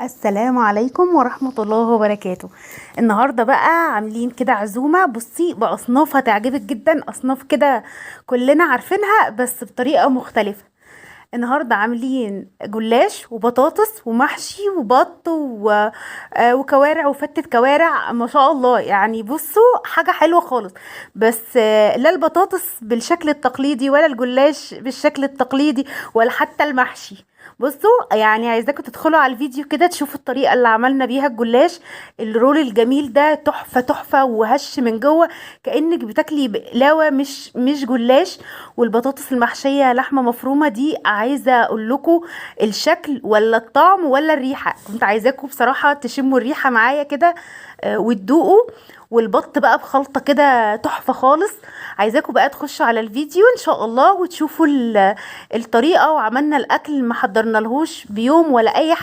السلام عليكم ورحمة الله وبركاته. النهاردة بقى عاملين كده عزومة، بصي بأصناف هتعجبك جدا، أصناف كده كلنا عارفينها بس بطريقة مختلفة. النهاردة عاملين جلاش وبطاطس ومحشي وبط وكوارع وفتة كوارع، ما شاء الله. يعني بصوا حاجة حلوة خالص. بس لا البطاطس بالشكل التقليدي ولا الجلاش بالشكل التقليدي ولا حتى المحشي. بصوا يعني عايزاكم تدخلوا على الفيديو كده تشوفوا الطريقة اللي عملنا بيها الجلاش. الرول الجميل ده تحفة تحفة وهش من جوه، كأنك بتاكلي بقلاوة مش جلاش. والبطاطس المحشية لحمة مفرومة دي، عايزة اقول لكم الشكل ولا الطعم ولا الريحة، كنت عايزاكم بصراحة تشموا الريحة معايا كده وتدوقوا. والبط بقى بخلطة كده تحفة خالص. عايزاكم بقى تخشوا على الفيديو ان شاء الله وتشوفوا الطريقة. وعملنا الاكل ما حضرنا لهوش بيوم ولا اي حاجة.